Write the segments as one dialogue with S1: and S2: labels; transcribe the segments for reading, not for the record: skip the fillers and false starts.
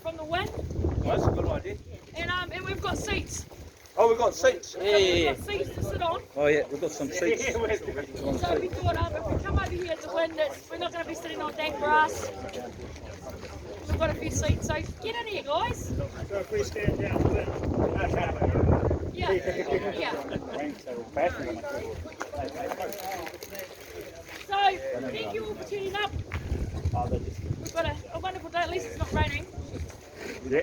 S1: from the wind.
S2: That's a good idea.
S1: And we've got seats.
S2: Oh, we've got seats.
S1: We've got seats to sit on.
S2: Oh yeah, we've got some seats.
S1: So we thought if we come over here at the wind, we're not going to be sitting on dank grass. We've got a few seats, so get in here, guys.
S3: So if we stand down,
S1: Yeah, yeah. So, thank you all for tuning up. We've got a wonderful day, at least it's not raining.
S3: Yeah.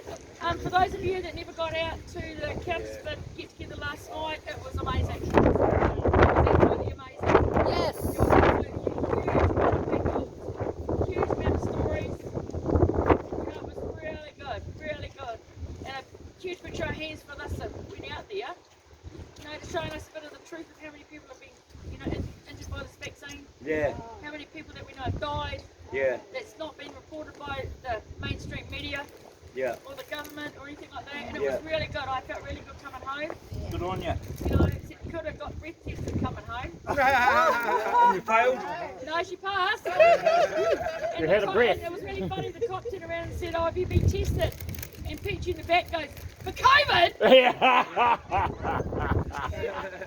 S1: For those of you that never got out to the Campspit get together last night, it was amazing. It was absolutely amazing.
S4: Yes.
S1: It was absolutely huge amount of stories. It was really good. And a huge big show of hands for us that went out there, showing us a bit of the truth of how many people have been, injured by this vaccine.
S2: Yeah,
S1: How many people that we know have died.
S2: yeah,
S1: That's not been reported by the mainstream media
S2: yeah.
S1: or the government or anything like that. And it was really good. I felt really good coming home.
S2: Good on you.
S1: Except could have got breath tested coming home.
S2: And you failed?
S1: No, she passed.
S3: You had a breath.
S1: It was really funny. The cop turned around and said, "Oh, have you been tested?" And Peachy in the back goes, "For COVID?"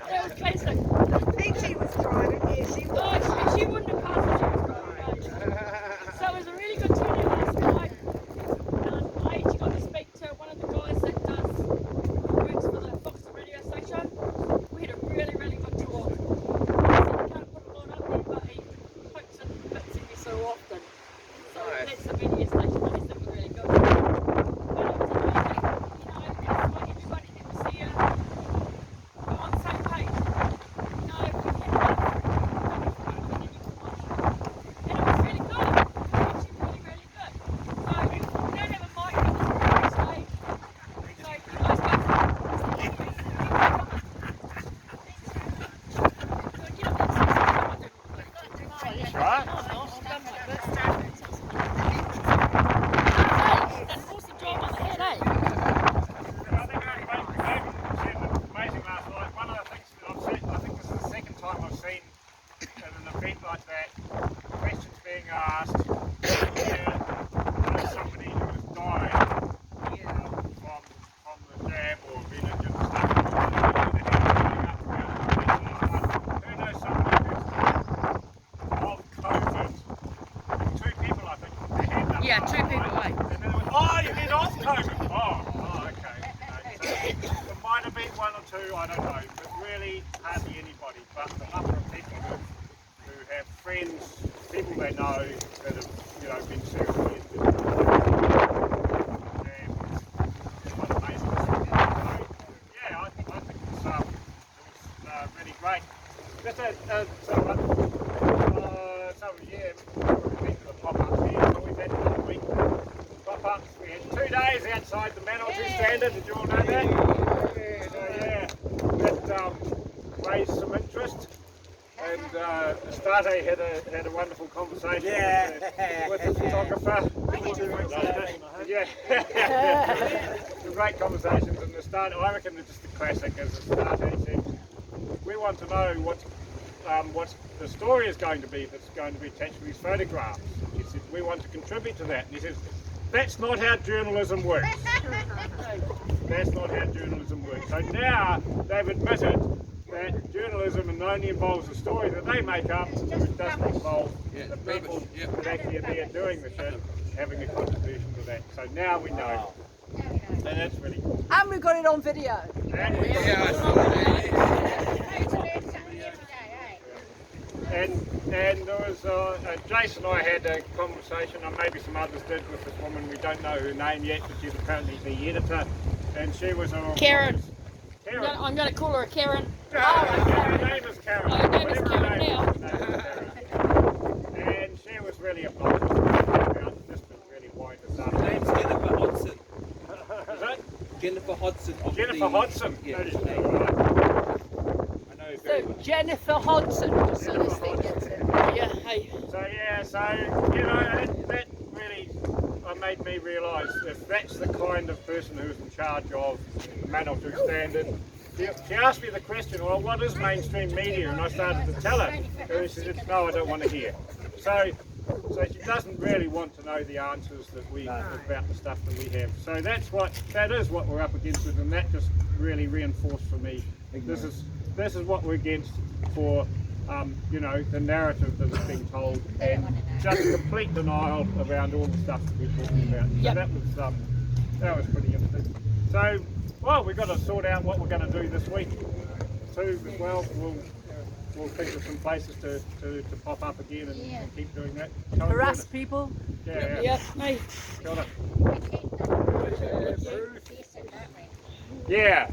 S1: That was classic.
S4: Peachy was driving, yeah, she was.
S1: Oh, she wouldn't have passed if she was driving. No. So it was a really good turnout last night. I actually got to speak to one of the guys that works for the Fox radio station. We had a really good talk. He can't put a lot up there, but he pokes in bits every so often. So that's the media station. I just think it was really good. But it was amazing. I want everybody that was here go on the same page. We had and it was really good. Actually really good. So we don't have a mic on this stage. So you guys go for it. So get up
S3: That's right.
S1: That's an awesome job on the head, eh?
S3: I think amazing last night. One of the things that I've seen, I think this is the second time I've seen at an event like that, questions being asked, somebody who has died from the jab or been injured and stuff. Who knows somebody who's died of COVID? 2 people, I think, put their hand up.
S1: Yeah, 2 people,
S3: Right?
S1: eh?
S3: And then they went, oh, you mean off COVID? Oh, okay. So it might have been 1 or 2, I don't know, but really hardly anybody. But the number of people who have friends, people they know that have, been seriously injured. And it's quite amazing to see. So, yeah, I think it was really great. Just we've been to the pop-ups here, so we've had another week pop-ups. We had 2 days outside the Manawatu Standard, did you all know that? So yeah, that raised some interest. And Astarte had a wonderful conversation with the photographer. Yeah, some great conversations. And Astarte, I reckon they're just a classic, as Astarte said. We want to know what the story is going to be that's going to be attached to these photographs. He said, we want to contribute to that. And he says, that's not how journalism works. That's not how journalism works. So now they've admitted that journalism only involves the story that they make up, so it doesn't involve the people that actually are there doing the shit, having a contribution to that. So now we know. And that's really cool.
S4: And we got it on video.
S3: And we got And there was Jason and I had a conversation, and maybe some others did, with this woman. We don't know her name yet, but she's apparently the editor, and she was a
S1: Karen.
S3: Karen.
S1: I'm going to call her a Karen.
S3: Her name is Karen.
S1: Oh, her name is
S3: Whatever
S1: Karen
S3: her name
S1: now.
S3: is, her name is Karen. And she was really obnoxious about this, but really wind us up.
S2: Her name's Jennifer Hodson.
S3: Is it?
S2: Jennifer Hodson.
S3: Jennifer Hodson.
S2: Yeah.
S3: That is right.
S2: I know her very
S4: So
S2: well.
S4: Jennifer Hodson, so this thing gets it.
S1: Yeah, hey.
S3: So that really made me realise if that's the kind of person who's in charge of the Manawatu Standard. She asked me the question, well, what is mainstream media? And I started to tell her. And she said, no, I don't want to hear. So So she doesn't really want to know the answers that we about the stuff that we have. So that is what we're up against, and that just really reinforced for me. This is what we're against for you know, the narrative that is being told, and just complete denial around all the stuff that we're talking about. So that was pretty interesting. So, well, we've got to sort out what we're going to do this week too as well. We'll think of some places to pop up again and keep doing that.
S4: Harass people.
S3: Yeah.
S1: Yep, hey.
S3: Got it. Yeah.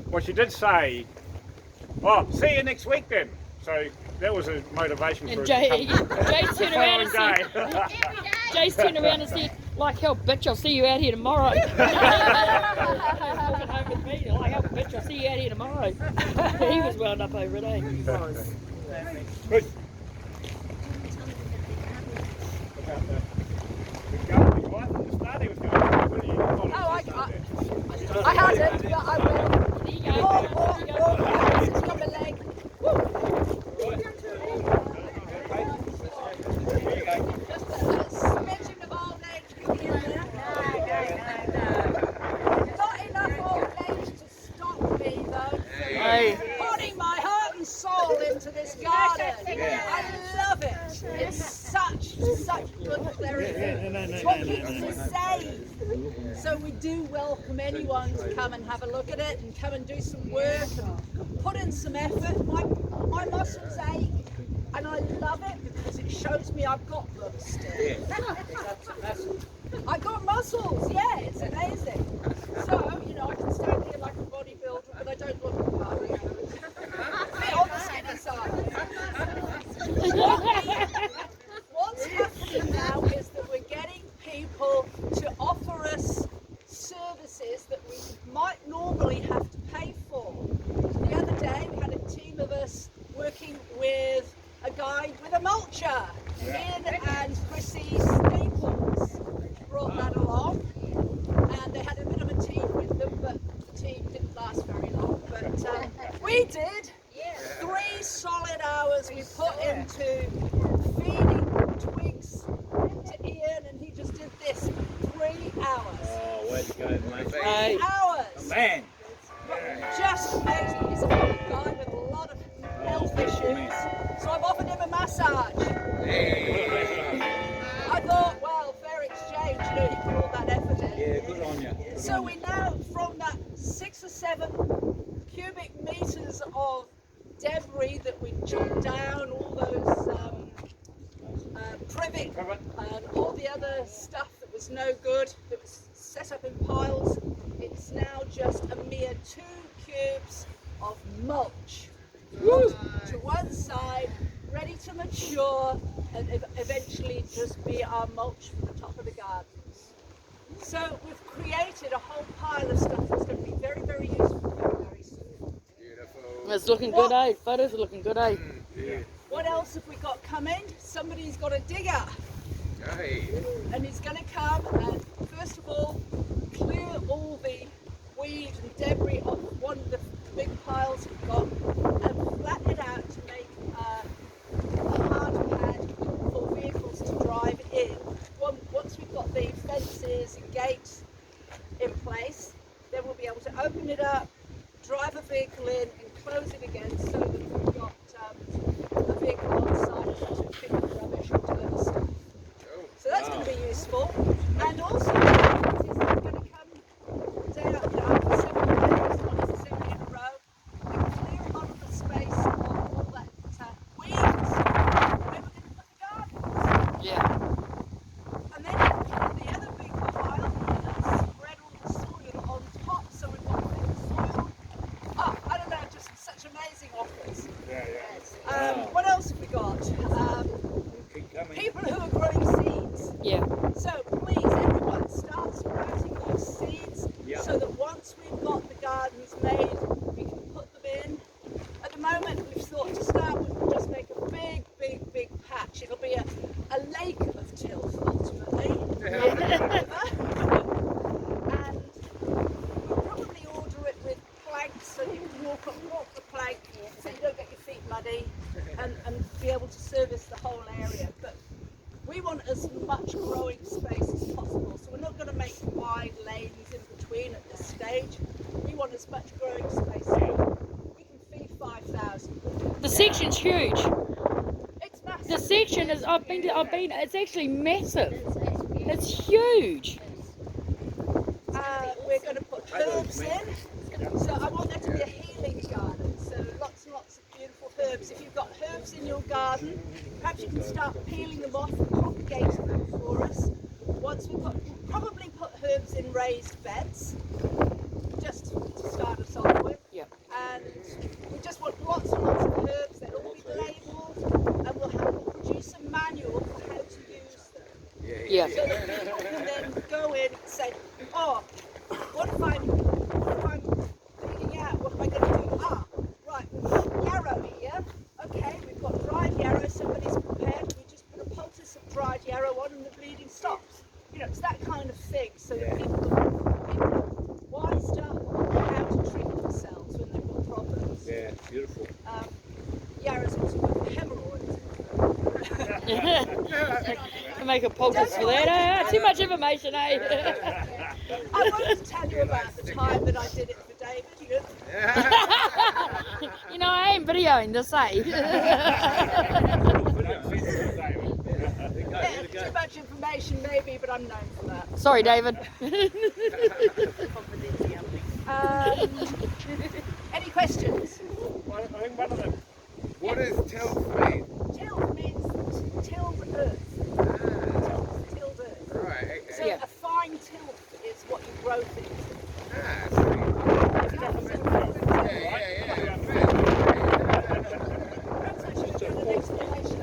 S3: Well, she did say, "Oh, see you next week then." So that was a motivation for
S1: And
S3: us
S1: Jay,
S3: to come
S1: Jay's turned around and
S3: the
S1: said,
S3: following day.
S1: Jay's turned around and said, like hell, bitch, I'll see you out here tomorrow. Walking home with me, like hell, bitch, I'll see you out here tomorrow. He was wound up over it, eh?
S3: Good. About the gardening, right from the start, he was going to really
S4: I had it, but I will.
S1: There you go. There you go.
S4: Sitting on my leg. Just a smidgen of old age in there. Not enough old age to stop me though.
S1: Hey.
S4: Putting my heart and soul into this garden. I love it. It's such good therapy. It's what keeps us safe. So we do welcome anyone to come and have a look at it and come and do some work and put in some effort. My muscles ache and I love it because it shows me I've got them still. I've got muscles, yeah, it's amazing. So, you know, I can stand here like a bodybuilder, but I don't look the part. Bit on the skinny side. What's happening now is that we're getting people to offer us services that we might normally have to pay for. The other day we had a team of us working with a guy with a mulcher. Ian and Chrissy Staples brought that along, and they had a bit of a team with them, but the team didn't last very long. But we did. 3 solid hours we put into feeding twigs to Ian, and he just did this for 3 hours.
S2: Oh, way to go, mate.
S4: 3
S2: Hey.
S4: hours.
S2: Man.
S4: Just amazing. He's a guy with a lot of health issues, so I've offered him a massage. I thought, well, fair exchange, you know, he put all that effort in.
S2: Yeah, good on you.
S4: So we now, from that 6 or 7 cubic meters of debris that we chopped down, all those privet and all the other stuff that was no good, that was set up in piles, it's now just a mere 2 cubes of mulch. To one side, ready to mature and eventually just be our mulch for the top of the garden. So we've created a whole pile of stuff that's going to be very, very useful very soon.
S1: It's looking good, eh? Photos are looking good, eh?
S4: What else have we got coming? Somebody's got a digger. And he's going to come and first of all clear all the weed and debris off one of the big piles we've got and flatten it out to make a hard pad for vehicles to drive in. Once we've got the fences and gates in place, then we'll be able to open it up, drive a vehicle in and close it again so that we've got a vehicle on site to pick up rubbish and deliver stuff. So that's going to be useful. And also, is that going to come day after day for 7 days, not necessarily in a row, and clear a lot of the space of all that weeds where we're going to put the gardens.
S1: Yeah.
S4: And then the other big pile and spread all the soil on top so we've got thick soil. Oh, I don't know, just such amazing offers. What else have we got? People who are growing seeds.
S1: Yeah.
S4: So please, everyone, start sprouting those seeds so that once we've got the gardens made, we can put them in. At the moment, we've thought to start with, we'll just make a big, big, big patch. It'll be a lake of tilth, ultimately. And we'll probably order it with planks so you can walk the plank so you don't get your feet muddy and be able to service the whole area. But We want as much growing space as possible, so we're not going to make wide lanes in between at this stage. We want as much growing space. We can feed 5,000.
S1: The section's huge.
S4: It's massive.
S1: The section is, it's actually massive. It's huge.
S4: We're going to put herbs in. So I want there to be a healing garden. So lots and lots of beautiful herbs. If you've got herbs in your garden, perhaps you can start peeling them off and propagating them for us. Once we'll probably put herbs in raised beds, just to start us off with.
S1: Yep.
S4: And we just want lots and lots of herbs. They'll all be labelled, and we'll produce a manual for how to use them.
S1: Yeah.
S4: So that people can then go in and say, oh, what if I'm figuring out what am I going to do? Ah, right, we've got yarrow here. Okay, we've got dried yarrow. Somebody's prepared. We just put a poultice of dried yarrow on, and the bleeding stops. You know, it's that kind of thing. So that people are wised up on how to treat themselves when they've got problems.
S2: Yeah, beautiful.
S4: Yarrow's also got hemorrhoids.
S1: I make a poultice for that. Too much information, eh?
S4: I wanted to tell you about the time that I did it for David. You know,
S1: You know, I ain't videoing this, eh?
S4: yeah, too much information maybe, but I'm known for that.
S1: Sorry, David.
S4: Any questions?
S3: I think one of the
S5: What does tilth mean?
S4: Tilled means tilled earth. Tilled earth.
S5: Right, okay.
S4: So
S1: Yeah.
S4: a fine tilth is what you grow things in.
S5: Ah, sweet. Yeah.
S4: Perhaps I should give an explanation.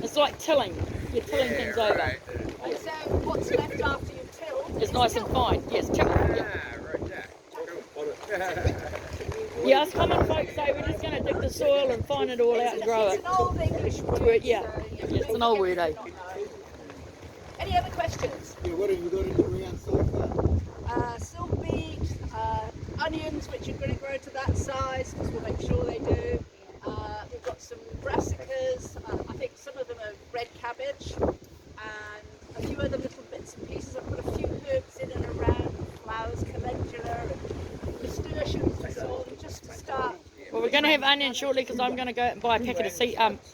S1: It's like tilling. You're tilling things over.
S5: Right.
S4: And so what's left after you've tilled?
S1: It's nice and fine. Yes, till. Yeah.
S5: Ah, right there.
S1: Yeah, us common folks say we're just going to dig the soil and find it all out and grow
S4: It's
S1: it.
S4: an old English word.
S1: Word, yeah.
S4: So
S1: Yeah, it's an old word, eh?
S4: Any other questions?
S6: Yeah, what have you got in the ground so far?
S4: Silk beet, onions, which are going to grow to that size, because we'll make sure they do. We've got some brassicas. I think some of them are red cabbage, and a few other little bits and pieces. I've put a few herbs in and around, flowers, calendula, and nasturtiums and so on, just to start.
S1: Well, we're going to have onions shortly because I'm going to go out and buy a packet of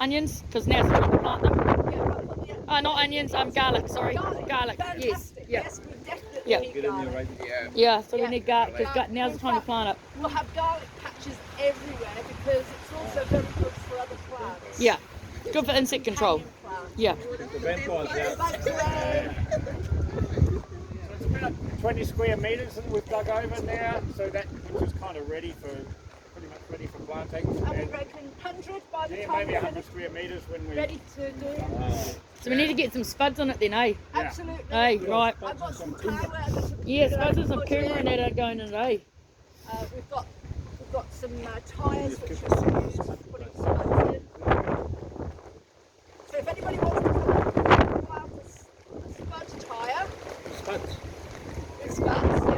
S1: onions because now's the time to plant them.
S4: Yeah, I'll put the
S1: Not onions, garlic, sorry. Garlic, yes.
S4: Fantastic.
S1: Yeah.
S4: Yes, we definitely
S1: Yeah.
S4: need
S2: Get in there,
S4: garlic.
S2: right?
S5: Yeah.
S1: Yeah, so we
S4: Yeah.
S1: need garlic because now's the time to plant it.
S4: We'll have garlic patches everywhere because it's also very good for other plants.
S1: Yeah, good for insect control.
S4: Companion plants.
S1: Yeah.
S2: The vampires out.
S4: Thanks, Ray.
S3: So it's about 20 square metres that we've dug over now, so that which is kind of ready for pretty much ready for planting.
S4: And we
S3: And,
S4: reckon 100 by the
S3: yeah,
S4: time
S3: maybe
S4: we're
S3: 100 square metres when we.
S4: ready to do.
S1: So we need to get some spuds on it then, eh?
S4: Absolutely.
S1: Hey, right.
S4: I've got some tire.
S1: Yes, spuds and some timber and that are going in, eh?
S4: We've got some tyres which we're used for putting spuds in. So if anybody wants to plant a spud tyre,
S2: Spuds.
S4: with spuds, yeah. I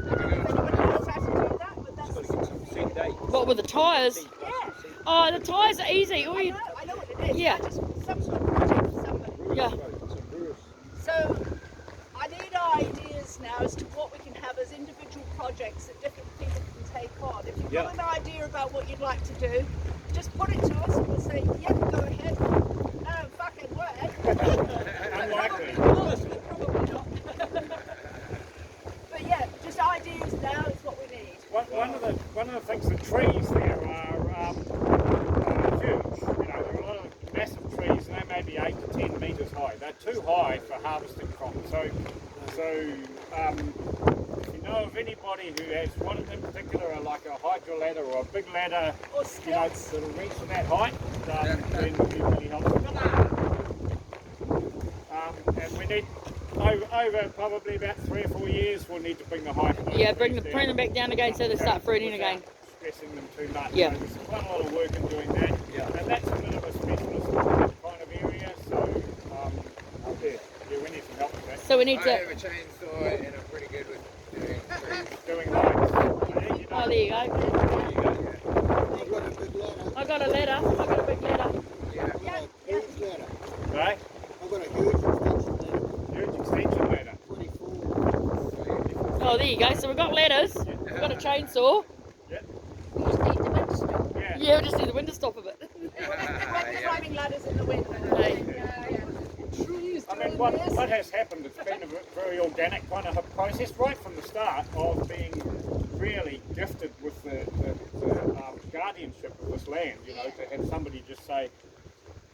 S4: don't know if anybody knows how to do that, but that's the sort of thing.
S2: Seed date.
S1: What with the tyres?
S4: Yeah.
S1: Oh, the tyres are easy. All
S4: I
S1: you,
S4: know what it is.
S1: Yeah.
S4: I just some sort of project for somebody.
S1: yeah.
S4: So I need ideas now as to what we can have as individual projects that different people can take on. If you've got an idea about what you'd like to do, just put it to us and we'll say, yep, go ahead. No fucking way.
S3: Unlikely.
S4: Probably not. But yeah, just ideas now is what we need.
S3: One of the things, the trees there are huge. You know, there are a lot of massive trees, and they may be 8 to 10 metres high. They're too high for harvesting from. So if you know of anybody who has one in particular, like a hydro ladder or a big ladder,
S4: Or
S3: you know,
S4: stilts.
S3: that'll reach to that height, then it would be really helpful. And we need over probably about 3 or 4 years, we'll need to bring the height of those
S1: Yeah, bring
S3: trees
S1: them back down again so they start fruiting again.
S3: without stressing them too much.
S1: Yeah.
S3: So there's quite a lot of work in doing that.
S2: Yeah.
S3: And that's a bit of a specialist kind of area, so yeah, we need some help with that.
S1: So we need
S5: I
S1: to.
S5: have a chainsaw and I'm pretty good with doing trees.
S3: Doing lights.
S1: Oh, there you go.
S6: I've got a big ladder.
S1: I got a chainsaw.
S3: Yeah.
S1: Yeah, we just need the window stop of it.
S4: Like climbing ladders in the wind. Trees
S3: I mean,
S4: doing
S3: what
S4: this.
S3: has happened, it's been a very organic kind of a process right from the start of being really gifted with the guardianship of this land, you know, to have somebody just say,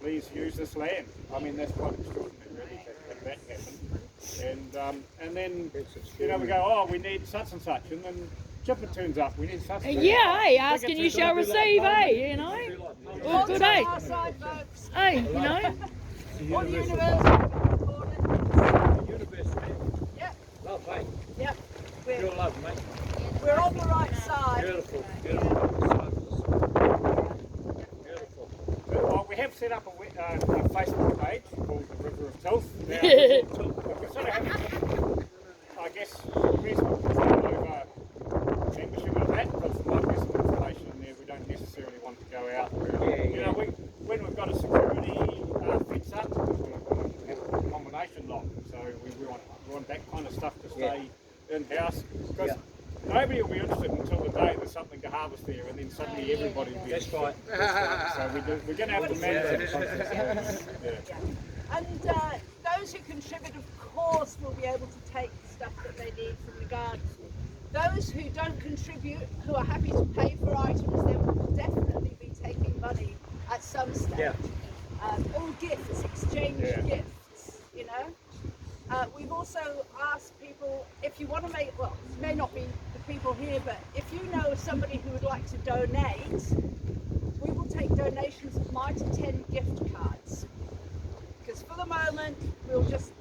S3: please use this land. I mean, that's quite extraordinary, really, to have that happen. And then, you know, we go, oh, we need such and such, and then Chipper turns up, we need such and such.
S1: Yeah, hey, asking you shall receive, hey, you know. All good, hey.
S4: Our side, folks.
S1: Hey, you know.
S4: On the university.
S2: University.
S4: Yep.
S2: Love, mate.
S4: Yep.
S2: Pure love, mate.
S4: We're on the right side.
S2: Beautiful, beautiful. Beautiful.
S3: Well, we have set up a Facebook page called the River of Tilth. Now, we're sort of having, I guess, reasonable control over membership of that, because there might be some information in there we don't necessarily want to go out. You know, when we've got a security fence up, we have a combination lock, so we want that kind of stuff to stay in-house, because nobody will be interested until the day there's something to harvest there, and then suddenly everybody will be
S2: That's right.
S3: So we're going to have to manage that process. Yeah.
S4: And those who contribute, of course, will be able to take the stuff that they need from the garden. Those who don't contribute, who are happy to pay for items, they will definitely be taking money at some stage.
S2: Yeah.
S4: All gifts, exchange gifts, you know. We've also asked people, if you want to make, well, it may not be the people here, but if you know somebody who would like to donate, we will take donations of Mitre 10 gift cards. Because for the moment, we'll just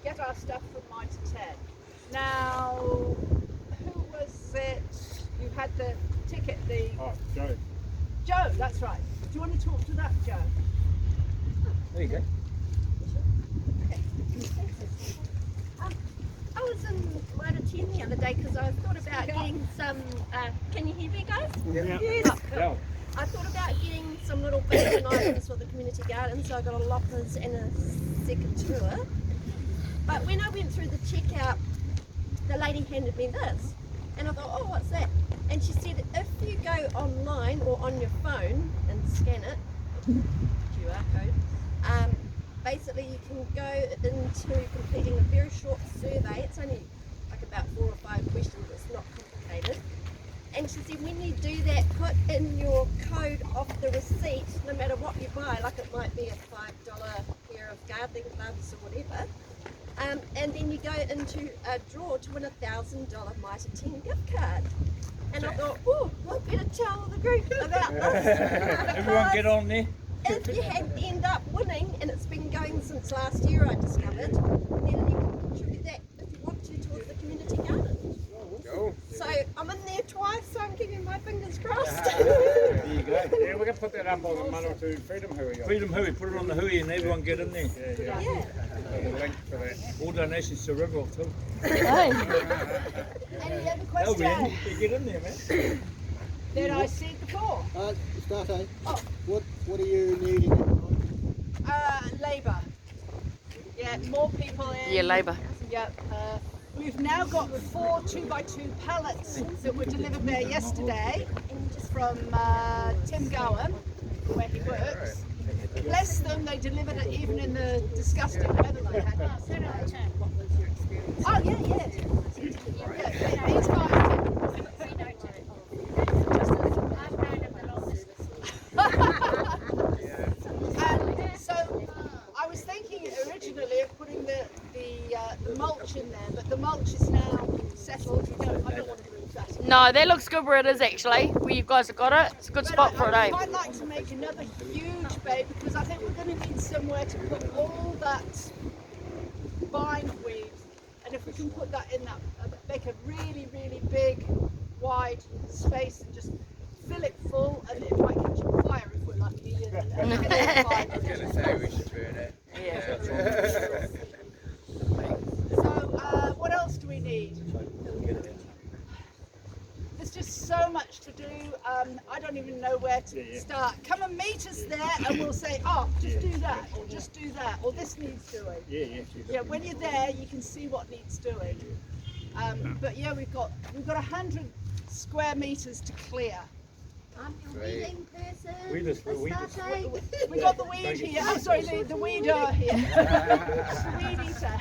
S4: get our stuff from Mitre 10. Now, who was it? You had the ticket,
S3: Oh, Joe.
S4: Joe, that's right. Do you want to talk to that, Joe?
S2: There you go.
S7: I was in Mitre 10 the other day because I thought about getting some, can you hear me guys?
S3: Yeah.
S7: Yes.
S3: Yeah.
S7: I thought about getting some little bits and items for the community garden, so I got a lockers and a second tour. But when I went through the checkout, the lady handed me this. And I thought, oh, what's that? And she said, if you go online or on your phone and scan it, QR code, basically you can go into completing a very short survey. It's only like about 4 or 5 questions, it's not complicated. And she said when you do that, put in your code of the receipt, no matter what you buy, like it might be a $5 pair of gardening gloves or whatever, and then you go into a draw to win a $1,000 Mitre 10 gift card. And I thought, oh, I better tell the group about this.
S2: Everyone get on there.
S7: If you end up winning, and it's been going since last year I discovered, then you can contribute that if you want to towards the community garden.
S5: Go.
S7: So I'm in there twice, so I'm keeping my fingers crossed.
S2: There you go.
S3: Yeah, we're going to put that up on the Manawatu Freedom Hui.
S2: Freedom Hui, put it on the Hui and everyone get in there.
S3: Yeah.
S7: Yeah.
S3: There's a link for that.
S2: All donations to River of Tilth.
S1: Hey.
S4: Any other
S2: They'll be in.
S4: questions?
S2: You get in there, man.
S4: Then I said before.
S6: Starte,
S4: Oh.
S6: what are you needing at the moment?
S4: Labour. Yeah, more people in.
S1: Yeah, Labour.
S4: Yep. We've now got 4 2x2 pallets that were delivered there yesterday from Tim Gowan, where he works. Bless them, they delivered it even in the disgusting weather they had yesterday. Oh, yeah. Yeah, these guys And so I was thinking originally of putting the mulch in there, but the mulch is now settled. I don't want to move that.
S1: No, that looks good where it is actually. Where you guys have got it. It's a good
S4: But
S1: spot for it,
S4: I
S1: eh?
S4: might like to make another huge bed because I think we're going to need somewhere to put all that bindweed, and if we can put that in that, make a really, really big, wide space and just fill it full, and it might catch on fire if we're lucky. And get it on fire.
S5: I was going to say we should burn it.
S1: Yeah.
S4: So, what else do we need? There's just so much to do. I don't even know where to start. Come and meet us there, and we'll say, "Oh, just do that, or just do that, or this needs doing." Yeah. When you're there, you can see what needs doing. But yeah, we've got 100 square metres to clear.
S7: I'm your weeding person.
S2: Weeders, we're
S7: Astarte.
S4: We got the weed here. Oh, sorry, the weeder here. Weed eater.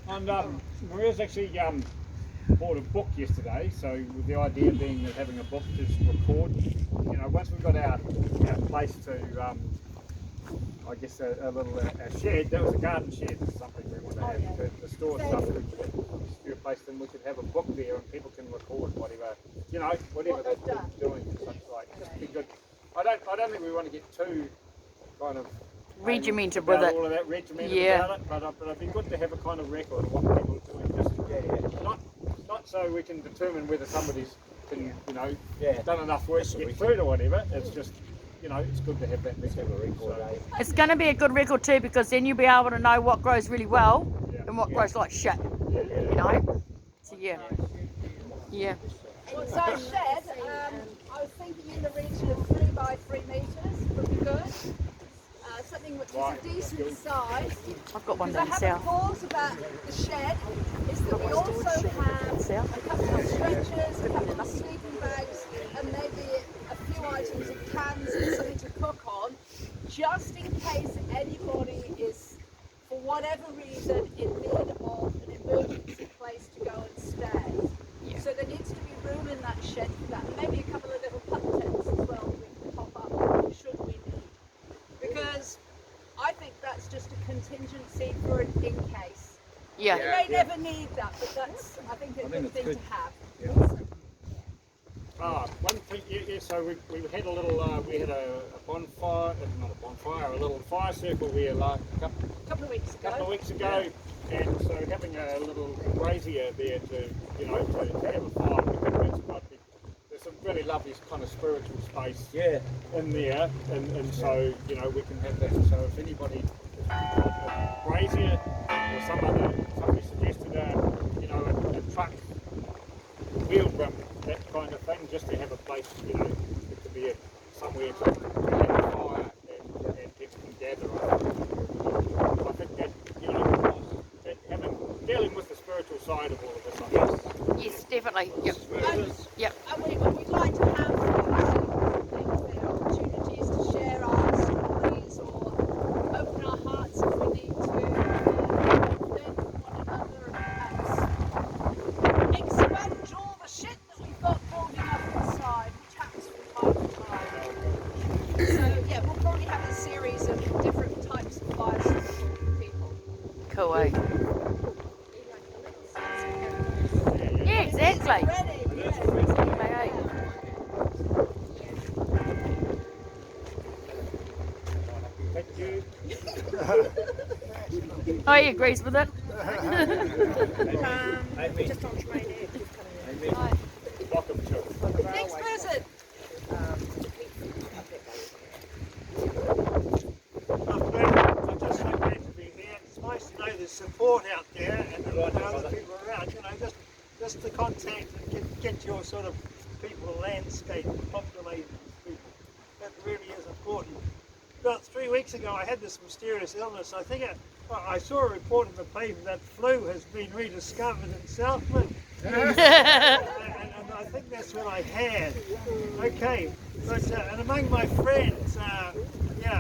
S3: And Maria's actually bought a book yesterday, so with the idea being of having a book to record, you know, once we've got our place to, I guess a little shed, that was a garden shed or something we want to have to store stuff, a place, then we could have a book there and people can record whatever, you know, whatever they've been doing and such like. Just be good. I don't think we want to get too kind of
S1: Regimented
S3: about
S1: with it.
S3: all of that regimented
S1: Yeah.
S3: about it, but it'd be good to have a kind of record of what people are doing. Just not so we can determine whether somebody's been, you know, done enough work to get food or whatever. It's just, you know, it's good to have that record. So,
S1: It's going to be a good record too, because then you'll be able to know what grows really well and what grows like shit. You know? So yeah. Yeah.
S4: Well, so shed, I was thinking in the region of 3 by 3 metres would be good. Something which is a decent size.
S1: I've got one
S4: Because
S1: down
S4: I have a
S1: south.
S4: thought about the shed is that we also have a couple of stretchers, a couple of sleeping bags, and maybe a few items of cans and something to cook on, just in case anybody is, for whatever reason, in need of an emergency place to go and stay. So there needs to be room in that shed for that. Maybe a couple of little pup tents as well we can pop up should we need. Because I think that's just a contingency for an in case.
S1: Yeah.
S4: You may never need that, but that's, I think, a good thing to have.
S3: one thing, so we had a little, we had a bonfire, not a bonfire, a little fire circle here like a
S4: couple of weeks
S3: ago, and so having a little brazier there to, you know, to have a fire, we think that's quite big. There's some really lovely kind of spiritual space in there, and so, you know, we can have that. So if anybody, a brazier or somebody suggested you know, a truck wheel rim, that kind of thing, just to have a place, you know, to be somewhere to have a fire and people can gather on. I think that, you know, that dealing with the spiritual side of all of this, I guess.
S1: Yes, definitely. Yep. Yep.
S4: And we'd like to have the opportunities to share our stories or open our hearts if we need to, then one another, and perhaps expunge all the shit that we've got building up inside, taps from time to time. So yeah, we'll probably have a series of different types of fires for people.
S1: Cool, eh? Yeah, exactly.
S4: Ready? Yes.
S1: Hey,
S3: Thank you.
S1: oh, he agrees with it.
S2: Just on train
S3: Welcome to
S4: Next person.
S8: I'm just so glad to be here. It's nice to know there's support out there and there are other people around. You know, just to contact and get your sort of people landscape populated people. That really is important. About 3 weeks ago, I had this mysterious illness. I think I saw a report in the paper that flu has been rediscovered in Southland. and I think that's what I had. Okay, but and among my friends,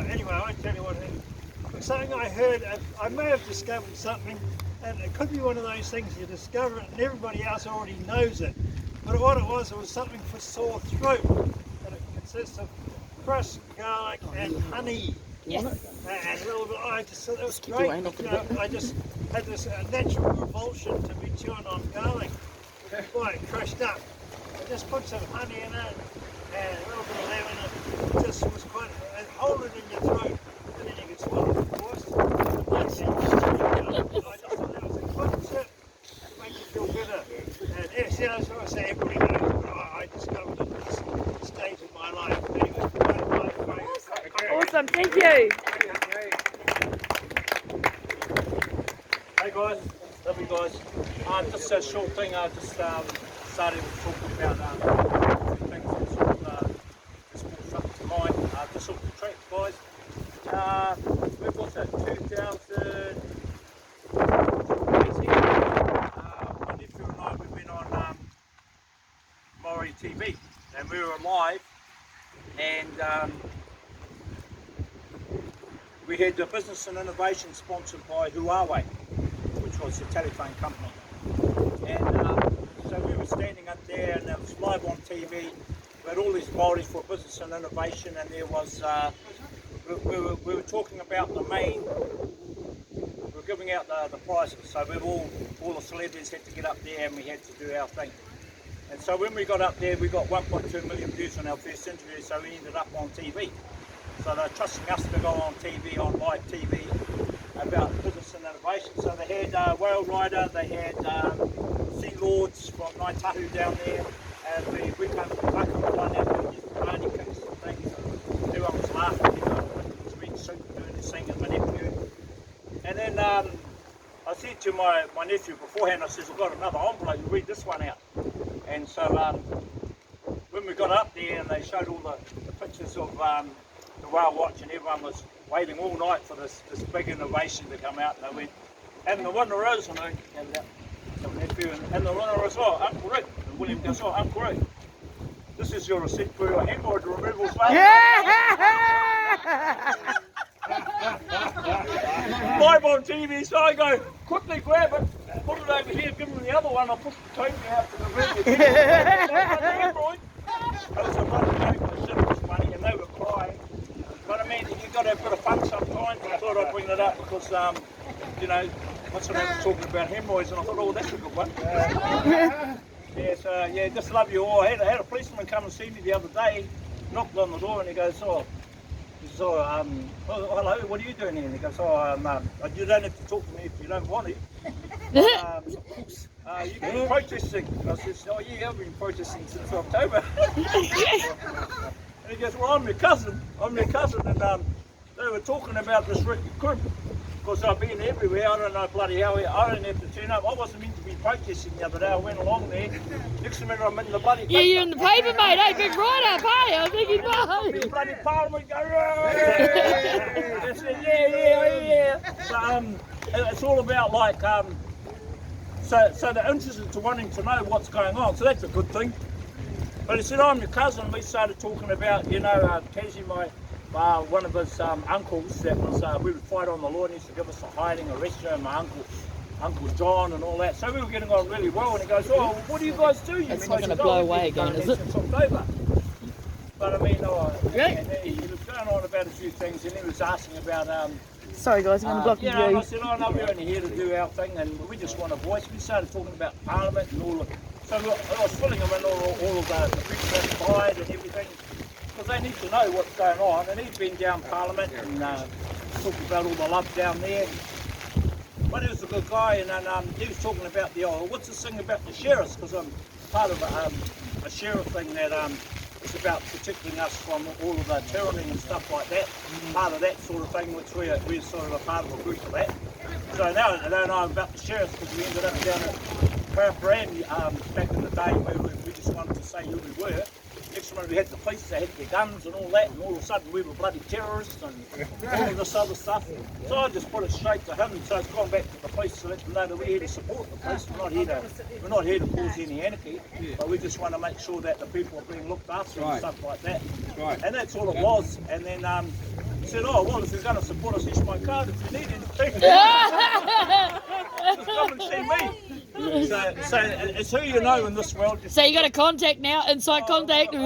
S8: anyway, I won't tell you what it is. Something I heard, I may have discovered something, and it could be one of those things you discover it and everybody else already knows it. But what it was something for sore throat, and it consists of crushed garlic and honey.
S1: Yes.
S8: And a little bit, it was great. You know, I just had this natural revulsion to be chewing on garlic. It was quite crushed up. I just put some honey in it and a little bit of lemon in it. It just was quite, and hold it in your throat and then you can swallow it, of course. I just thought that was a concept to make you feel better. And yes, I just want to say everybody knows, but I discovered it at this stage in my life. Anyway,
S1: Awesome, thank you.
S2: Hey guys, love you guys. Just a short thing, just started talking about things that sort of just brought up to mind. Just sort of track guys. When was that? 2000. Authority TV, and we were live, and we had the business and innovation sponsored by Huawei, which was the telephone company, and so we were standing up there, and it was live on TV. We had all these bodies for business and innovation, and there was we were talking about the main. We were giving out the prizes, so we all the celebrities had to get up there, and we had to do our thing. And so when we got up there, we got 1.2 million views on our first interview, so we ended up on TV. So they're trusting us to go on TV, on live TV, about business and innovation. So they had Whale Rider, they had Sea Lords from Naitahu down there, and we came from Whakama, one out with party kicks and things. Everyone was laughing, you know, sweet soup doing this thing, and my nephew. And then I said to my nephew beforehand, I said, I've got another envelope, you read this one out. And so when we got up there and they showed all the pictures of the whale watch, and everyone was waiting all night for this big innovation to come out, and they went, and the winner is, and I gave it out to my nephew, and the winner is, oh, Uncle Rick. And William goes, oh, Uncle Rick, this is your receipt for your hemorrhoid removal spray. Live on TV, so I go, quickly grab it, put it over here, give them the other one, I'll push the tape out to the river. That was a funny joke, the shit was funny, and they were crying. But I mean, you've got to have a bit of fun sometimes. I thought I'd bring that up because, you know, what's the name talking about hemorrhoids, and I thought, oh, that's a good one. Yeah, so, yeah, just love you all. I had a policeman come and see me the other day, knocked on the door, and he goes, oh, hello, what are you doing here? And he goes, you don't have to talk to me if you don't want to. You've been protesting. I said, oh yeah, I've been protesting since October. And he goes, well, I'm your cousin, and they were talking about this Ricky Crib. Because I've been everywhere, I don't know bloody how, I don't have to turn up. I wasn't meant to be protesting the other day, I went along there. Next minute I'm in the bloody paper.
S1: Yeah, you're in the paper, mate, hey, big write-up, hey, I was thinking, no.
S2: The bloody Parliament go, I said, yeah. So, it's all about like, so they're interested to wanting to know what's going on, so that's a good thing. But he said, I'm your cousin, and we started talking about, you know, Tassie, one of his uncles that was, we would fight on the law, and he used to give us a hiding, arrest him, my Uncle John and all that. So we were getting on really well, and he goes, oh, what do you guys do?
S1: It's not going to blow away again, is it?
S2: Since October. But I mean, and he was going on about a few things, and he was asking about...
S1: Sorry guys, I'm going to block
S2: you know, and I
S1: you.
S2: said, oh no, we're only here to do our thing, and we just want a voice. We started talking about Parliament and all of... So I was filling him in all of the people inside and everything. Because they need to know what's going on, and he's been down Parliament and talking about all the love down there. But he was a good guy, and he was talking about what's this thing about the sheriffs? Because I'm part of a sheriff thing that is about protecting us from all of the tyranny and stuff like that. Part of that sort of thing, which we're sort of a part of a group of that. So now I don't know about the sheriffs because we ended up down at Paraparaumu back in the day where we just wanted to say who we were. Next minute we had the police, they had their guns and all that, and all of a sudden we were bloody terrorists and all of this other stuff. So I just put it straight to him, so it's gone back to the police to let them know that we're here to support the police. We're not here to cause any anarchy, but we just want to make sure that the people are being looked after and stuff like that. And that's all it was. And then he said, oh, well, if you're going to support us, here's my card if you need anything. Just come and see me. So it's who you know in this world.
S1: So you got a contact now, inside contact.
S2: Yeah,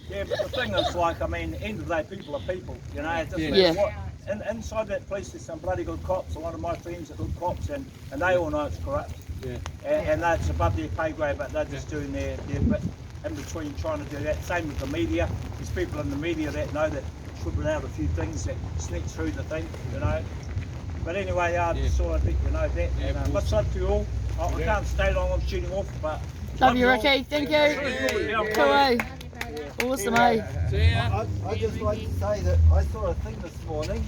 S2: but the thing is, like, I mean, end of the day, people are people, you know. It doesn't
S1: Yeah.
S2: matter what. And inside that police, there's some bloody good cops. A lot of my friends are good cops, and they all know it's corrupt.
S3: Yeah.
S2: And that's above their pay grade, but they're just doing their bit in between trying to do that. Same with the media. There's people in the media that know that tripping out a few things that sneak through the thing, you know. But anyway, just sort of think you know that. And, much love to you all. I can't stay long, I'm shooting off, but...
S1: Love you, Ricky. Thank you. Cool. Awesome, eh?
S9: I'd just like to say that I saw a thing this morning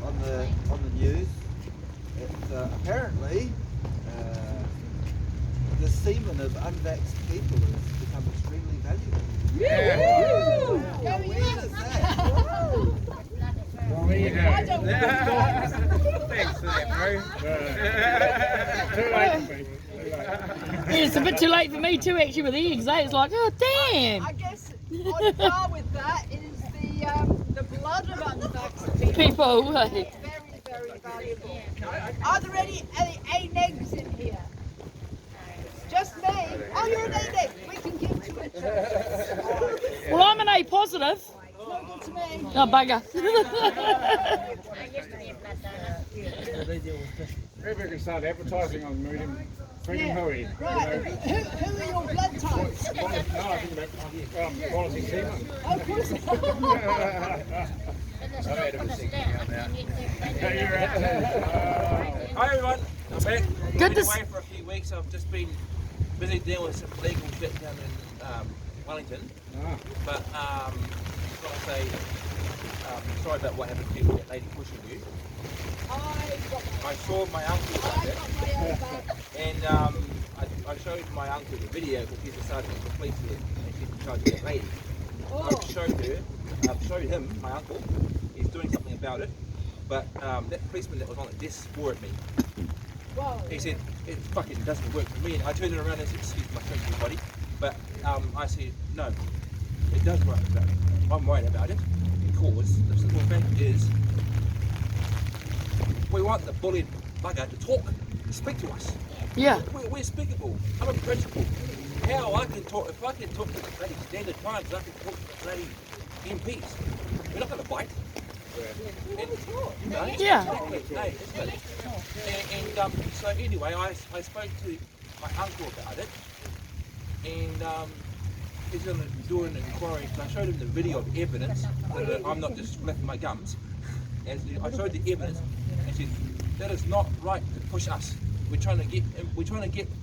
S9: on the news. That apparently the semen of unvaxxed people has become extremely valuable. How weird is that?
S3: Thanks for that, bro. Too late, mate. Too late.
S1: It's a bit too late for me too, actually, with eggs. Eh? It's like, oh damn.
S4: I guess on par with that is the blood of other ducks.
S1: People. Eh?
S4: Very, very valuable. Are there any eggs in here? Just me. Oh, you're an egg. We can give to it too.
S1: Well, I'm an A positive.
S4: No good to me.
S1: Oh, bugger.
S3: Maybe we can start advertising on Freedom Hui.
S4: Right. Who are your blood types?
S3: No, I think that's quality semen.
S4: Oh, of course.
S10: Hi everyone, I'm back.
S1: Good
S10: I've
S1: to
S10: been away for a few weeks. I've just been busy dealing with some legal shit down in Wellington. But I just want to say sorry about what happened to you with that lady pushing you. I saw my uncle about it, and I showed my uncle the video because he's a sergeant of the police here, and she's in charge of that lady. I've showed him, my uncle, he's doing something about it, but that policeman that was on the desk swore at me. He said, it fucking doesn't work for me, and I turned it around and said, excuse my French, everybody, but I said, no, it does work about it. I'm worried about it, because the simple fact is, we want the bullied bugger to talk, to speak to us.
S1: Yeah.
S10: We're speakable, unapproachable. How I can talk, if I can talk to the bloody standard times, I can talk to the bloody MPs. We're not going to bite.
S1: Yeah.
S10: And so anyway, I spoke to my uncle about it, and he's going to do an inquiry. And I showed him the video of evidence that I'm not just flapping my gums. And I showed the evidence, and he said that is not right to push us. We're trying to get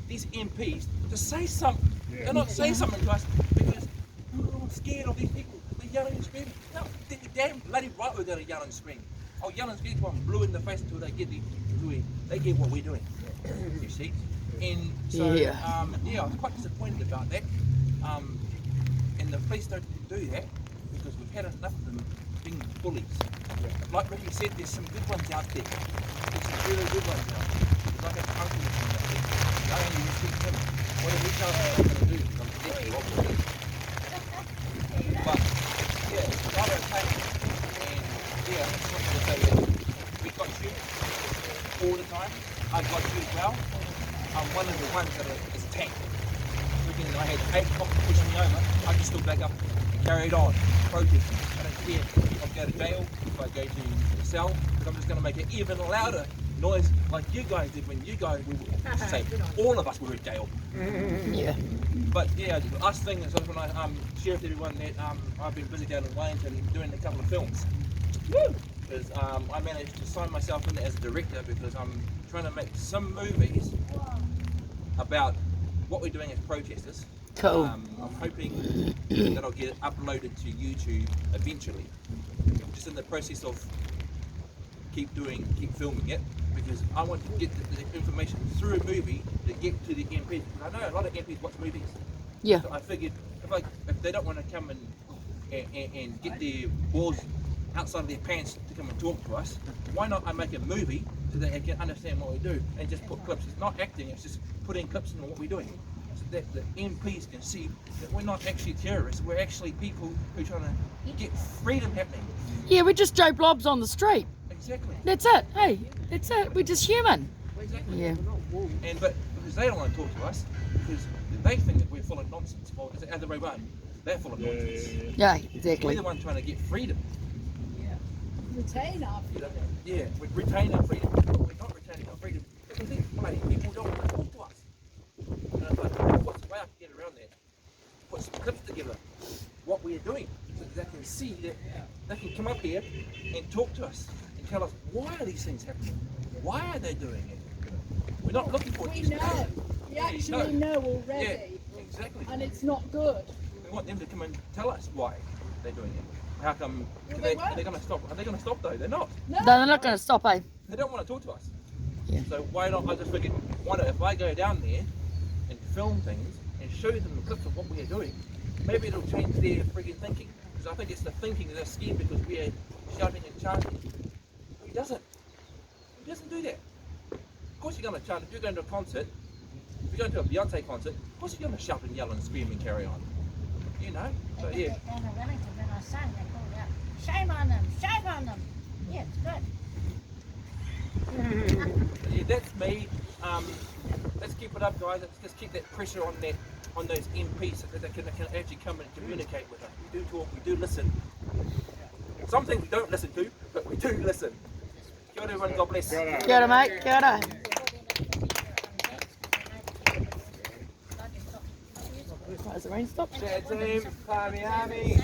S10: these MPs to say something. They're not saying something to us because we're scared of these people. They're yelling and screaming. No, they're damn bloody right we're going to yell and scream. I'll yell and scream till I'm blue in the face until they get what we're doing. You see? And so
S1: Yeah.
S10: I was quite disappointed about that. And the police don't do that because we've had enough of them being bullies. Like Ricky said, there's some good ones out there. There's some really good ones out there. Like an uncle or something. I only received him. What are we telling him to do? I'm definitely obviously. But yeah, it's not okay. And yeah, I just wanted to say that we got you all the time. I got you as well. I'm one of the ones that is tanked. Freaking, I had 8 cops pushing me over. I just stood back up and carried on protesting. I don't care if I go to jail, if I go to the cell, because I'm just going to make it even louder noise like you guys did when you guys, say, all of us were in jail.
S1: Yeah.
S10: But yeah, the us thing is when I share with everyone that I've been busy down in Wellington doing a couple of films. Because I managed to sign myself in as a director because I'm trying to make some movies about what we're doing as protesters.
S1: Cool.
S10: I'm hoping that I'll get it uploaded to YouTube eventually. Just in the process of keep filming it, because I want to get the information through a movie to get to the MPs. I know a lot of MPs watch movies.
S1: Yeah.
S10: So I figured if they don't want to come and get their balls outside of their pants to come and talk to us, why not I make a movie so they can understand what we do and just put clips. It's not acting, it's just putting clips in what we're doing. So that the MPs can see that we're not actually terrorists, we're actually people who are trying to get freedom happening.
S1: Yeah, we're just Joe Blobs on the street.
S10: Exactly.
S1: That's it. Hey, that's it. We're just human.
S10: Exactly.
S1: Yeah.
S10: But because they don't want to talk to us, because they think that we're full of nonsense. Or is it the other way around? They're full of nonsense.
S1: Yeah,
S10: We're
S1: exactly.
S10: the ones trying to get freedom.
S4: Retain our
S10: You know? Yeah, we retain our freedom. We're not retaining our freedom because these bloody people don't want to talk to us. But what's the way I can get around that? Put some clips together, what we're doing, so that they can see that they can come up here and talk to us and tell us why are these things happening? Why are they doing it? We're not looking for
S4: We
S10: excuses.
S4: know. We actually know already.
S10: Yeah, exactly.
S4: And it's not good.
S10: We want them to come and tell us why they're doing it. How come?
S4: Well,
S10: Are
S4: they
S10: they going to stop? Are they going to stop though? They're not.
S4: No.
S1: No, they're not going to stop, eh?
S10: They don't want to talk to us.
S1: Yeah.
S10: So why not? I just figured, why not? If I go down there and film things and show them the clips of what we are doing, maybe it'll change their friggin' thinking. Because I think it's the thinking that they're scared because we're shouting and chanting. He doesn't. He doesn't do that. Of course you're going to chant. If you're going to a concert, If you're going to a Beyonce concert, of course you're going to shout and yell and scream and carry on. You know? So
S11: They did
S10: yeah.
S11: that down in Wellington when I sang, they called out, shame on them, shame on them. Yeah, it's good.
S10: Yeah, that's me. Let's keep it up, guys. Let's just keep that pressure on those MPs so that they can actually come and communicate with us. We do talk, we do listen. Some things we don't listen to, but we do listen. Kia ora, everyone. God bless.
S1: Kia ora, mate. Kia ora. Has the rain stopped?
S5: Chat team, Pamiami.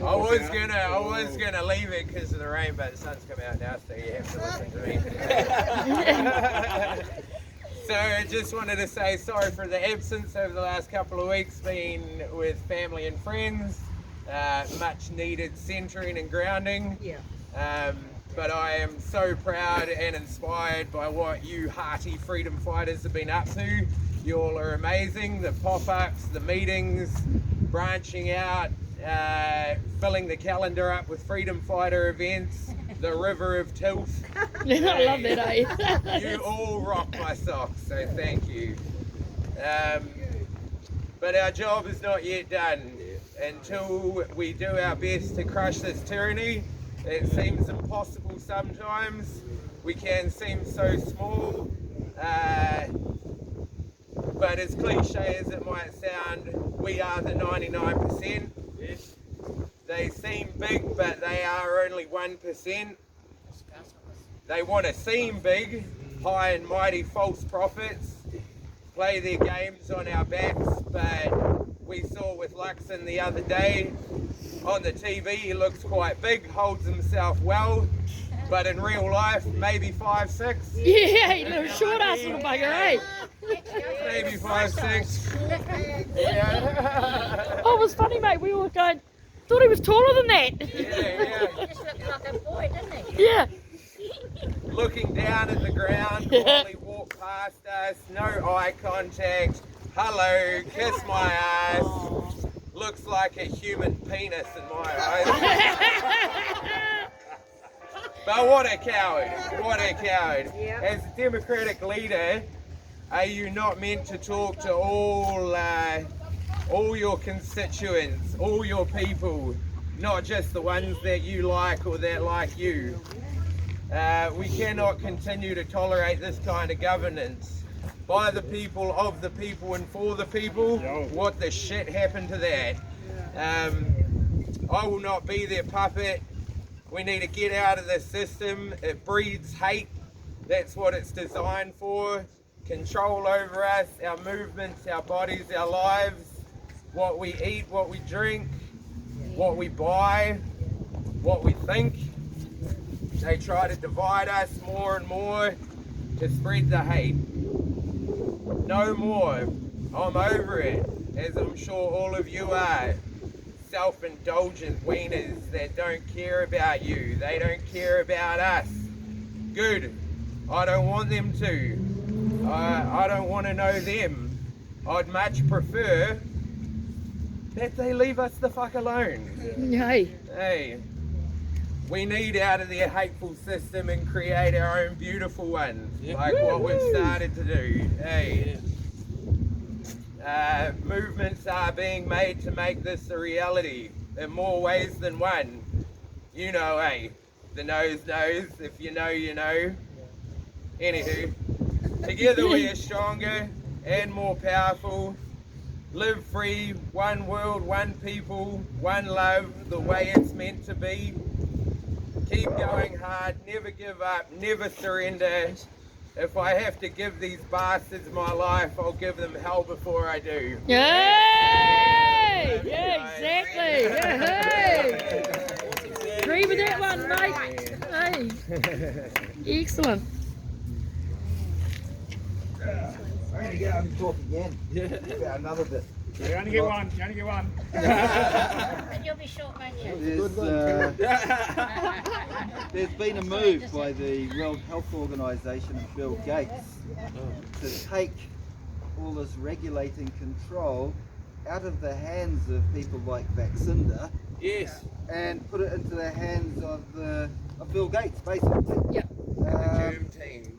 S5: I was gonna leave it because of the rain, but the sun's come out now, so you have to listen to me. So I just wanted to say sorry for the absence over the last couple of weeks, been with family and friends, much needed centering and grounding. Yeah. But I am so proud and inspired by what you hearty freedom fighters have been up to. You all are amazing. The pop-ups, the meetings, branching out, filling the calendar up with freedom fighter events, the river of tilt.
S1: Yeah, I love that, eh?
S5: You all rock my socks, so thank you. But our job is not yet done. Until we do our best to crush this tyranny, it seems impossible sometimes. We can seem so small. But as cliche as it might sound, we are the 99%. Yes. They seem big, but they are only 1%. They want to seem big, high and mighty false prophets, play their games on our backs, but we saw with Luxon the other day, on the TV he looks quite big, holds himself well, but in real life, maybe 5'6".
S1: Yeah, he little short ass little bugger, eh?
S5: Maybe 5'6". Yeah.
S1: Oh, it was funny, mate. We were going, thought he was taller than that.
S11: He just looked like a boy, didn't he?
S1: Yeah.
S5: Looking down at the ground while he walked past us, no eye contact, hello, kiss my ass, looks like a human penis in my eyes. But what a coward, what a coward. As a democratic leader, are you not meant to talk to all your constituents, all your people, not just the ones that you like or that like you? We cannot continue to tolerate this kind of governance. By the people, of the people, and for the people. What the shit happened to that? I will not be their puppet. We need to get out of this system. It breeds hate. That's what it's designed for. Control over us, our movements, our bodies, our lives, what we eat, what we drink, what we buy, what we think. They try to divide us more and more to spread the hate. No more. I'm over it, as I'm sure all of you are. Self-indulgent wieners that don't care about you. They don't care about us. Good. I don't want them to. I don't want to know them. I'd much prefer that they leave us the fuck alone.
S1: Hey.
S5: Hey. We need out of their hateful system and create our own beautiful one, like what we've started to do. Hey. Movements are being made to make this a reality in more ways than one. You know, hey, the nose knows. If you know, you know. Anywho, together we are stronger and more powerful. Live free, one world, one people, one love, the way it's meant to be. Keep going hard, never give up, never surrender. If I have to give these bastards my life, I'll give them hell before I do.
S1: Yay! Yeah, exactly. Yeah, agree with that one, mate. Hey. Excellent.
S9: I'm going to get up and talk again. About another bit.
S3: You only get one, you only get one.
S11: But you'll be short, won't you?
S9: There's been a move by the World Health Organization and Bill Gates to take all this regulating control out of the hands of people like Vaxinda.
S10: Yes.
S9: And put it into the hands of Bill Gates, basically.
S1: Yep.
S5: Germ team.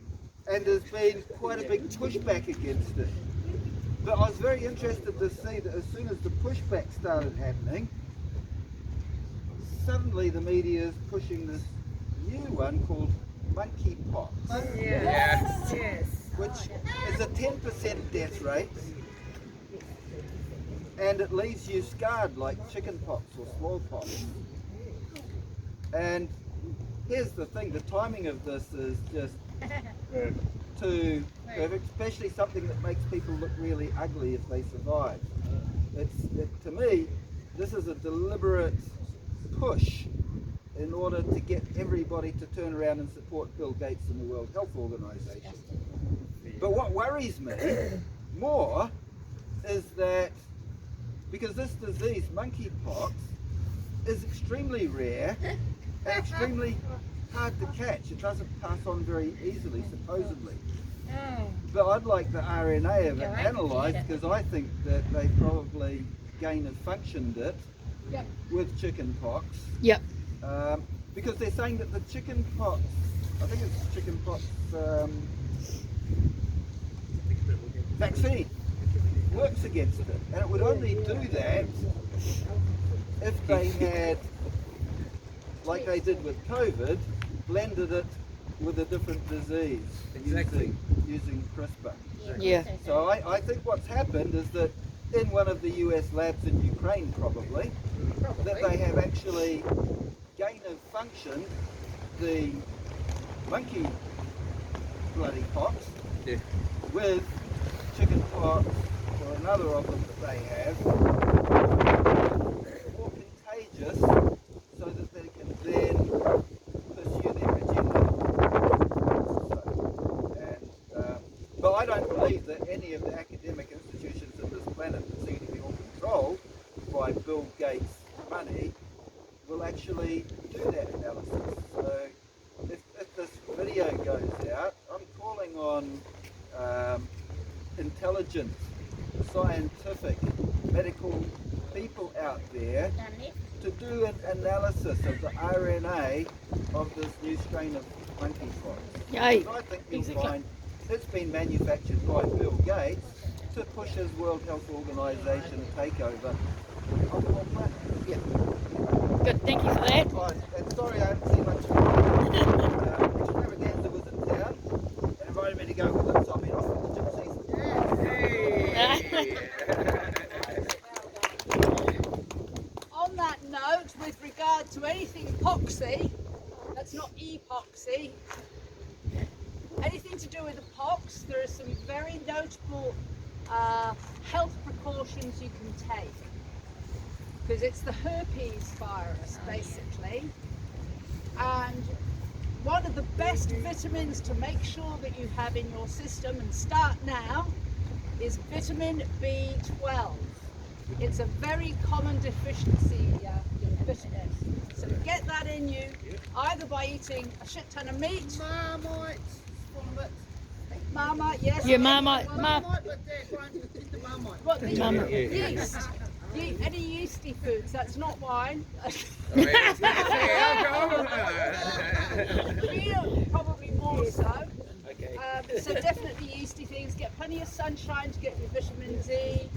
S9: and there's been quite a big pushback against it. But I was very interested to see that as soon as the pushback started happening, suddenly the media is pushing this new one called monkeypox, which is a 10% death rate, and it leaves you scarred like chickenpox or smallpox. And here's the thing, the timing of this is just too perfect, especially something that makes people look really ugly if they survive. To me, this is a deliberate push in order to get everybody to turn around and support Bill Gates and the World Health Organization. But what worries me more is that because this disease, monkeypox, is extremely rare and extremely hard to catch. It doesn't pass on very easily, supposedly. But I'd like the RNA of it analysed, because I think that they probably gain-of-functioned it with chickenpox.
S1: Yep.
S9: Because they're saying that the chickenpox, I think it's chickenpox vaccine, works against it. And it would only do that if they had, like they did with COVID, blended it with a different disease using CRISPR.
S1: Yeah.
S9: So I think what's happened is that in one of the US labs in Ukraine probably, that they have actually gain-of-functioned the monkey bloody pox with chicken pox or another of them that they have, more contagious so that they can then pursue their agenda. But I don't believe that any of the academic institutions in this planet that seem to be all controlled by Bill Gates' money will actually do that analysis. So if this video goes out, I'm calling on intelligent, scientific, medical people out there to do an analysis of the RNA of this new strain of monkeypox.
S1: Yay.
S9: I think you'll find it's been manufactured by Bill Gates to push his World Health Organization takeover of the whole planet. Yeah.
S1: Good, thank you for that.
S9: Right, and sorry I haven't seen much. Extravaganza was in town and invited me to go with them, so I've been off with the gypsies.
S4: On that note, with regard to anything poxy, that's not epoxy, anything to do with the pox, there are some very notable health precautions you can take. Because it's the herpes virus, basically. And one of the best vitamins to make sure that you have in your system, and start now, is vitamin B12. It's a very common deficiency vitamin. So get that in you, either by eating a shit ton of meat. Marmite, yes.
S1: Yeah, Marmite.
S4: What, the yeast? Any yeasty foods, that's not wine. Beer, probably more so. So definitely yeasty things. Get plenty of sunshine to get your vitamin D,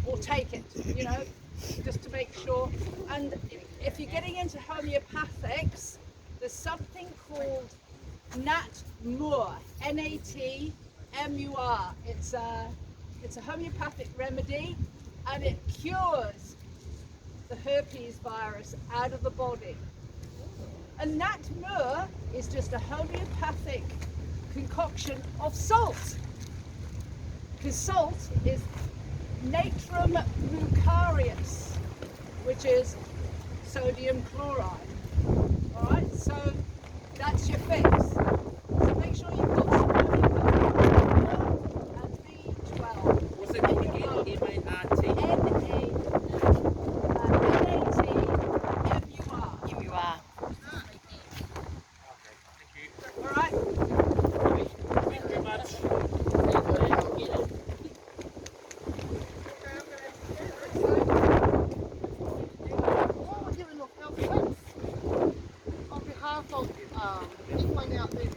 S4: or take it, you know, just to make sure. And if you're getting into homeopathics, there's something called Natmur, N-A-T-M-U-R. It's a homeopathic remedy, and it cures the herpes virus out of the body. And Natmur is just a homeopathic concoction of salt, because salt is natrum mucarius, which is sodium chloride. Alright, so that's your fix. So make sure you've got some and B12.
S10: What's it called again? M-A-R-T?
S4: N-A-T-M-U-R.
S1: M-U-R.
S4: Alright?
S2: Thank you very much.
S6: On behalf of anyone out there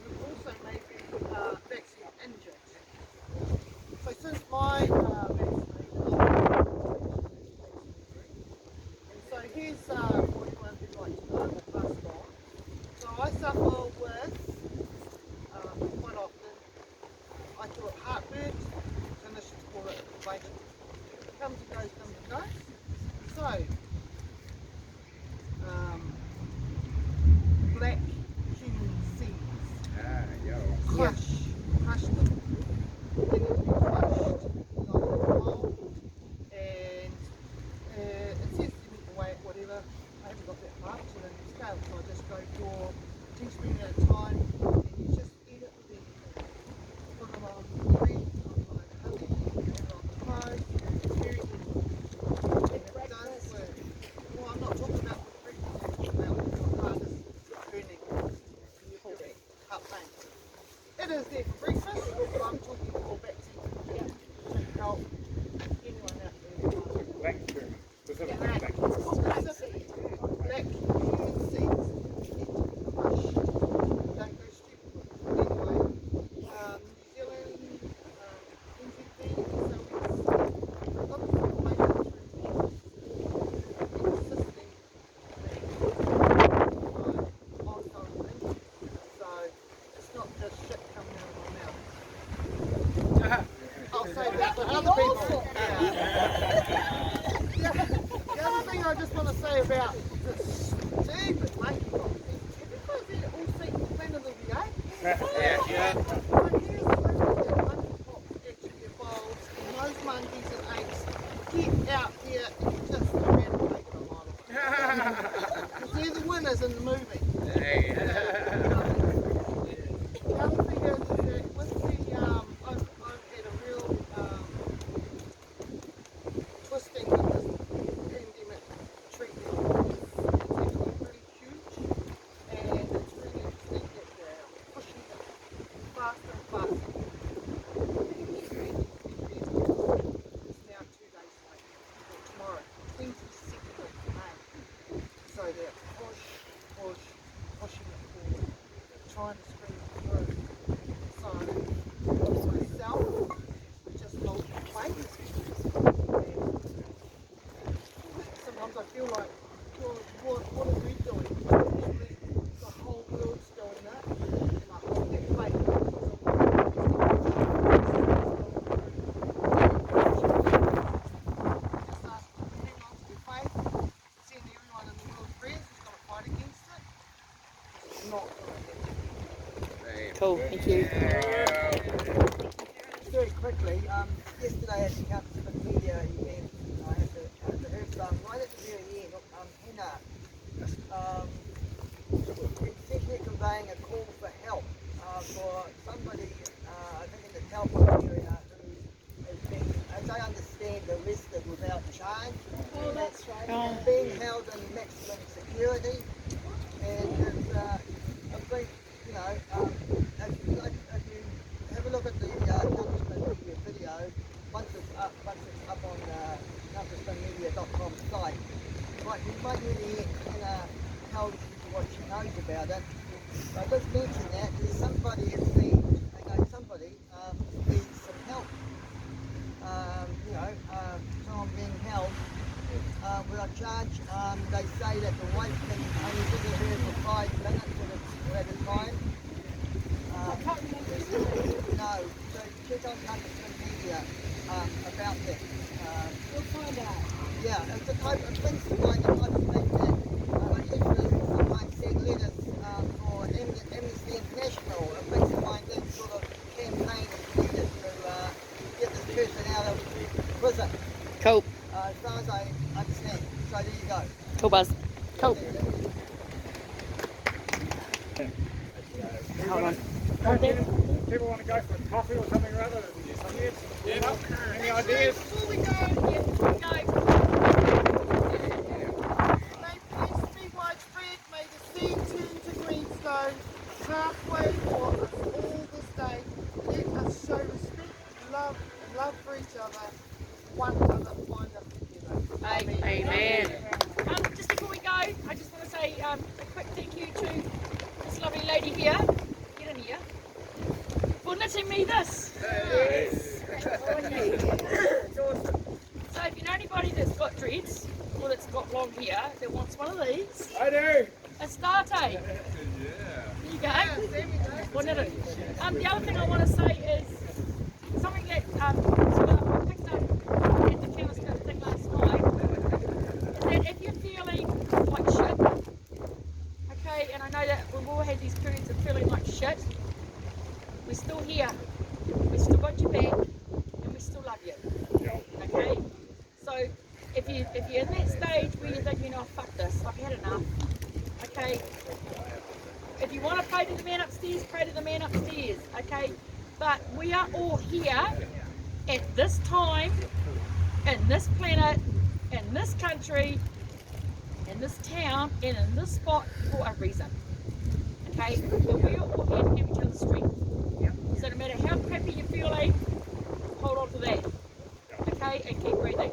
S6: heartburns, clinicians call it inflation. Comes and goes, comes and goes. So, black cumin seeds. Crush them. They need to be crushed like a bowl. And it says you need to weigh it, whatever. I haven't got that much in a scale, so I just go for a teaspoon at a time, and you just eat it with anything. Put it on bread, put it on honey, put it on toast. It's very good. And it does work. Well, I'm not talking about for breakfast, I'm talking about when your heart is burning and you're feeling heart pain. It is there for breakfast, but I'm talking for back to help anyone out there.
S3: Black cumin, specifically
S6: Yeah.
S3: black cumin.
S6: Specific black cumin seeds need to be crushed. Don't go stupid with it. Anyway, New Zealand, NZB, so it's got this information through me. Insisting that ongoing link. So it's not just shit coming out of my mouth. I'll say that for other people. The other thing I just want to say about this stupid monkeypox is, have you guys all seen Planet of the Apes?
S5: Yeah.
S6: So here's the thing that monkeypox actually evolves, and those monkeys and apes get out here and just eradicate them all. Because they're the winners in the movie. The other thing is that with the, I've had a real twisting with this pandemic treatment. It's actually pretty huge, and it's really interesting that they're pushing it faster and faster. It's now 2 days late, or tomorrow, 22nd of May. So they're pushing it forward, trying to screen it through. So, myself, we just hold the plate. Sometimes I feel like, well, what are we doing? Actually, the whole world's doing that, and I hold that plate. Just ask them to hang on to their faith, send everyone in the world prayers who's got to fight against it. It's not going to happen.
S1: Cool, thank you.
S12: Very quickly, yesterday I had to come to the media event. I had to hear right at the very end, Hina, essentially conveying a call for help for somebody, I think in the Taupo area, who has been, as I understand, arrested without charge.
S1: Oh, that's right.
S12: And being held in maximum security. And it's, I think, you know, if you have a look at the Counterspin Media video, once it's up on counterspinmedia.com site, you might really tell people what she knows about it. So I just mentioned that there's somebody, it seems, I know somebody needs some help. Someone being held without charge. They say that the wife can only visit her for 5 minutes at a time. No, so check on Counterspin Media about that.
S1: We'll find out.
S12: Yeah, it's the type of things to find the type of thing that usually sometimes send letters for Amnesty International, things to find this sort of campaign is needed to get this person out of prison.
S1: Cool.
S12: As far as I understand. So there you go.
S1: Cool, Buzz. Cool. Hold on.
S3: People want to go for a coffee or something rather than any ideas?
S4: Before we go, May peace be widespread, may the sea turn to greenstone, halfway for us all this day. Let us show respect, love, and love for each other. One another, find us together.
S1: Amen. Just before we go, I just want to say a quick thank you to this lovely lady here. Get in here. For knitting me this.
S5: Yes.
S1: So if you know anybody that's got dreads or that's got long hair that wants one of these,
S3: I do.
S1: a start aid. There you go. Well, knitted. The other thing I want to say is some sort of picked up at the telescope thing last night, is that if you're feeling like shit, okay, and I know that we've all had these periods of feeling like shit, we're still here, we still got your back, and we still love you, okay? So if you're in that stage where you think, you know, fuck this, I've had enough, okay? If you want to pray to the man upstairs, pray to the man upstairs, okay? But we are all here at this time, in this planet, in this country, in this town, and in this spot for a reason, okay? And we are all here to give each other strength. So no matter how crappy you're feeling, hold on to that, okay? And keep breathing.